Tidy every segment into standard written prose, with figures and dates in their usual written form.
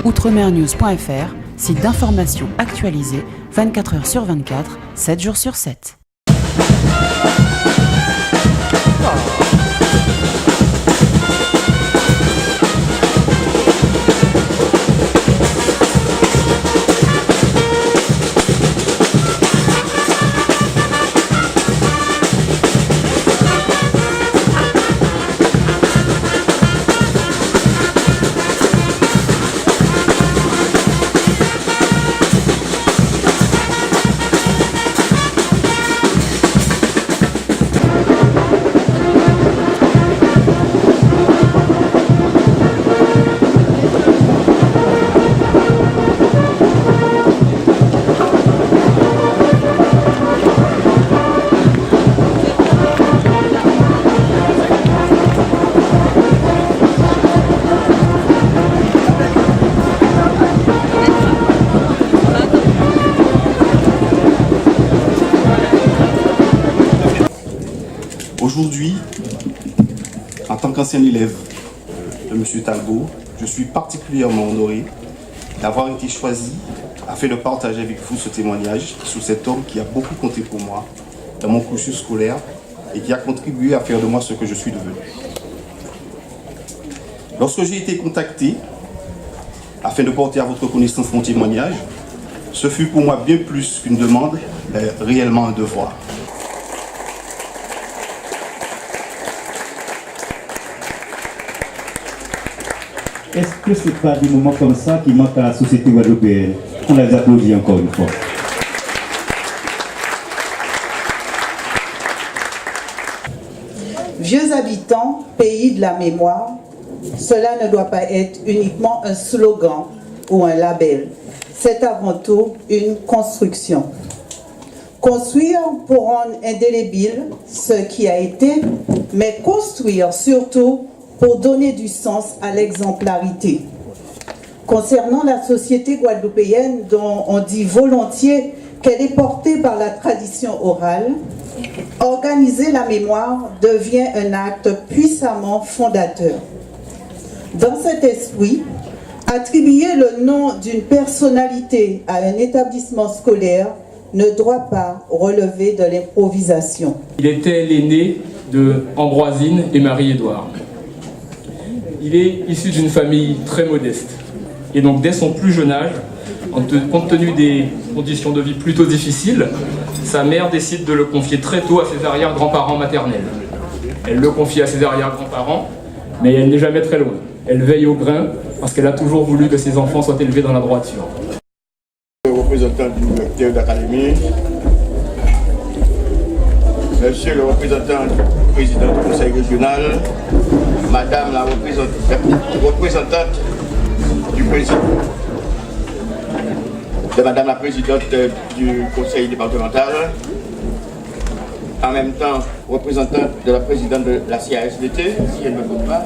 Outremernews.fr, site d'information actualisé 24 heures sur 24, 7 jours sur 7. Aujourd'hui, en tant qu'ancien élève de M. Talbot, je suis particulièrement honoré d'avoir été choisi afin de partager avec vous ce témoignage sur cet homme qui a beaucoup compté pour moi dans mon cursus scolaire et qui a contribué à faire de moi ce que je suis devenu. Lorsque j'ai été contacté afin de porter à votre connaissance mon témoignage, ce fut pour moi bien plus qu'une demande, mais réellement un devoir. Est-ce que ce n'est pas des moments comme ça qui manquent à la société guadeloupéenne? On les applaudit encore une fois. Vieux habitants, pays de la mémoire, cela ne doit pas être uniquement un slogan ou un label. C'est avant tout une construction. Construire pour rendre indélébile ce qui a été, mais construire surtout pour donner du sens à l'exemplarité. Concernant la société guadeloupéenne dont on dit volontiers qu'elle est portée par la tradition orale, organiser la mémoire devient un acte puissamment fondateur. Dans cet esprit, attribuer le nom d'une personnalité à un établissement scolaire ne doit pas relever de l'improvisation. Il était l'aîné de Ambroisine et Marie-Édouard. Il est issu d'une famille très modeste. Et donc dès son plus jeune âge, compte tenu des conditions de vie plutôt difficiles, sa mère décide de le confier très tôt à ses arrière-grands-parents maternels. Elle le confie à ses arrière-grands-parents, mais elle n'est jamais très loin. Elle veille au grain parce qu'elle a toujours voulu que ses enfants soient élevés dans la droiture. Représentant du directeur d'académie, monsieur le représentant du président du conseil régional, madame la représentante du président, de madame la présidente du conseil départemental, en même temps représentante de la présidente de la CASDT, si elle ne me trompe pas,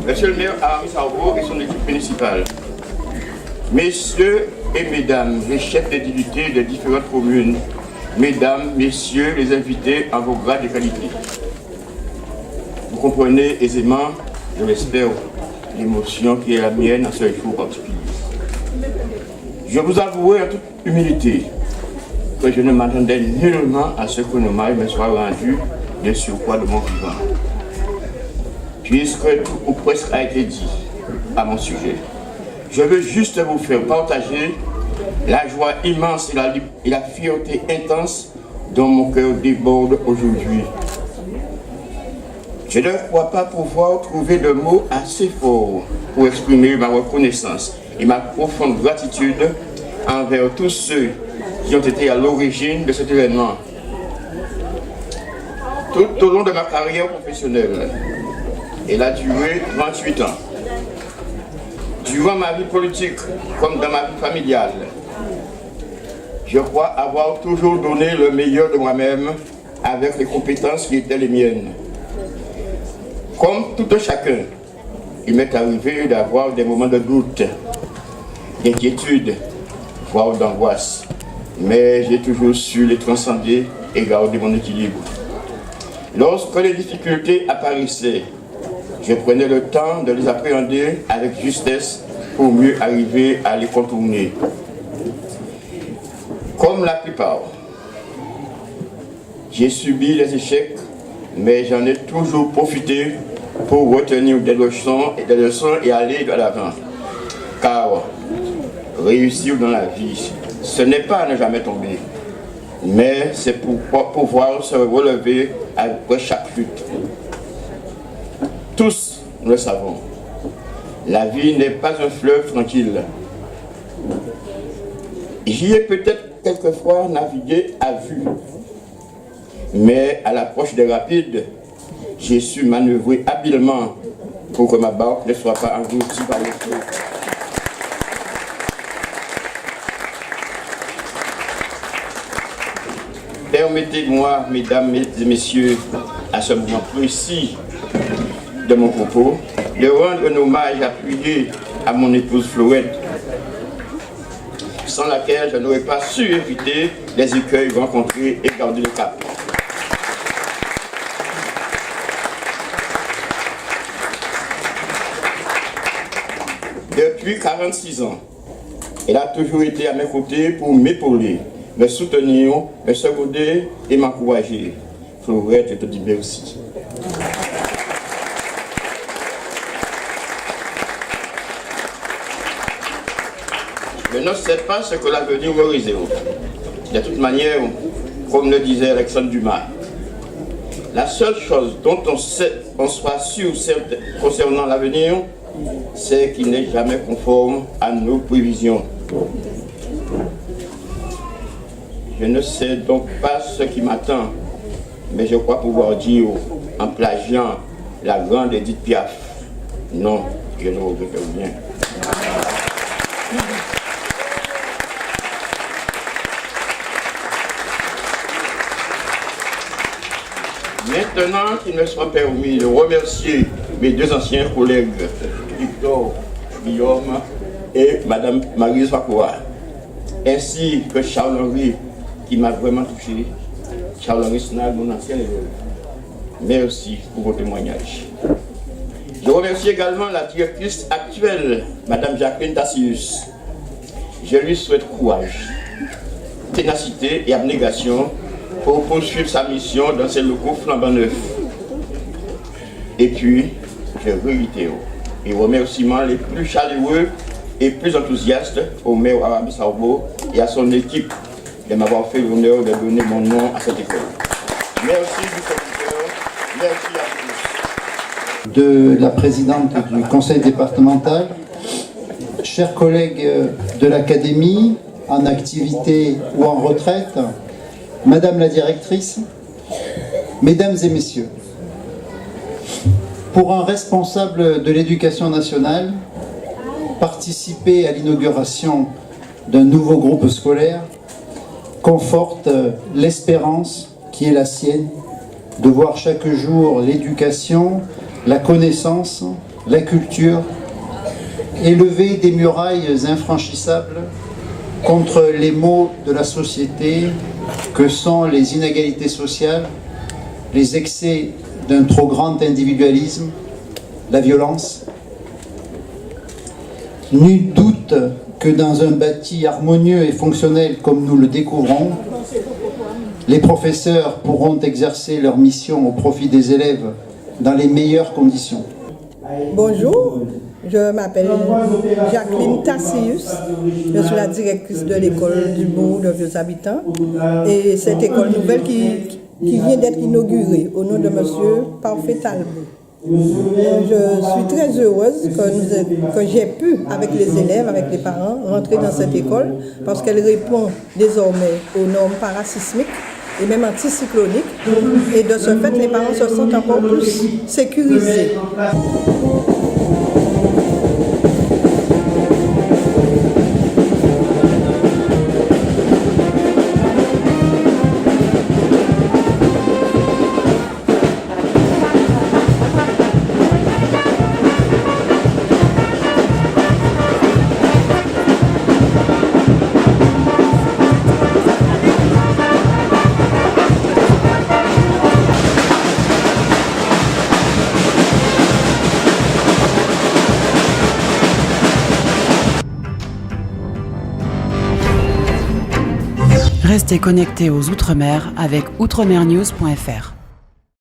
monsieur le maire Aramis Arbo et son équipe municipale, messieurs et mesdames les chefs des divinités des différentes communes, mesdames, messieurs les invités en vos grades de qualité. Vous comprenez aisément, je l'espère, l'émotion qui est la mienne en ce jour particulier. Je vous avoue en toute humilité que je ne m'attendais nullement à ce que l'hommage me soit rendu de surcroît de mon vivant. Puisque tout ou presque a été dit à mon sujet, je veux juste vous faire partager la joie immense et la fierté intense dont mon cœur déborde aujourd'hui. Je ne crois pas pouvoir trouver de mots assez forts pour exprimer ma reconnaissance et ma profonde gratitude envers tous ceux qui ont été à l'origine de cet événement. Tout au long de ma carrière professionnelle, elle a duré 28 ans. Durant ma vie politique comme dans ma vie familiale, je crois avoir toujours donné le meilleur de moi-même avec les compétences qui étaient les miennes. Comme tout un chacun, il m'est arrivé d'avoir des moments de doute, d'inquiétude, voire d'angoisse. Mais j'ai toujours su les transcender et garder mon équilibre. Lorsque les difficultés apparaissaient, Je prenais le temps de les appréhender avec justesse pour mieux arriver à les contourner. Comme la plupart, j'ai subi les échecs, mais j'en ai toujours profité pour retenir des leçons et aller de l'avant. Car réussir dans la vie, ce n'est pas ne jamais tomber, mais c'est pour pouvoir se relever après chaque lutte. Tous, nous le savons, la vie n'est pas un fleuve tranquille. J'y ai peut-être quelquefois navigué à vue, mais à l'approche des rapides, j'ai su manœuvrer habilement pour que ma barque ne soit pas engloutie par les flots. Permettez-moi, mesdames et messieurs, à ce moment précis de mon propos, de rendre un hommage appuyé à mon épouse Florette, sans laquelle je n'aurais pas su éviter les écueils rencontrés et garder le cap. Depuis 46 ans, elle a toujours été à mes côtés pour m'épauler, me soutenir, me seconder et m'encourager. Florette, je te dis merci. Je ne sais pas ce que l'avenir me réserve. De toute manière, comme le disait Alexandre Dumas, la seule chose dont on soit sûr concernant l'avenir, c'est qu'il n'est jamais conforme à nos prévisions. Je ne sais donc pas ce qui m'attend, mais je crois pouvoir dire, en plagiant la grande Edith Piaf, non, je ne regrette rien. Maintenant qu'il me soit permis de remercier mes deux anciens collègues, Victor Guillaume et Madame Marie Swakoa, ainsi que Charles-Henri, qui m'a vraiment touché, Charles-Henri Snag, mon ancien élève. Merci pour vos témoignages. Je remercie également la directrice actuelle, Madame Jacqueline Tassius. Je lui souhaite courage, ténacité et abnégation pour poursuivre sa mission dans ces locaux flambant neufs. Et puis, je réitère les remerciements les plus chaleureux et plus enthousiastes au maire Arabi Sarbo et à son équipe de m'avoir fait l'honneur de donner mon nom à cette école. Merci du commissaire, merci à tous. De la présidente du conseil départemental, chers collègues de l'académie, en activité ou en retraite, Madame la directrice, Mesdames et Messieurs, pour un responsable de l'éducation nationale, participer à l'inauguration d'un nouveau groupe scolaire conforte l'espérance qui est la sienne de voir chaque jour l'éducation, la connaissance, la culture élever des murailles infranchissables contre les maux de la société que sont les inégalités sociales, les excès d'un trop grand individualisme, la violence. Nul doute que dans un bâti harmonieux et fonctionnel comme nous le découvrons, les professeurs pourront exercer leur mission au profit des élèves dans les meilleures conditions. Bonjour, je m'appelle Jacqueline Tassius, je suis la directrice de l'école du Bourg de Vieux Habitants et cette école nouvelle qui vient d'être inaugurée au nom de M. Parfait Talbot. Je suis très heureuse que j'ai pu, avec les élèves, avec les parents, rentrer dans cette école parce qu'elle répond désormais aux normes parasismiques et même anticycloniques. Et de ce fait, les parents se sentent encore plus sécurisés. Restez connectés aux Outre-mer avec outremernews.fr.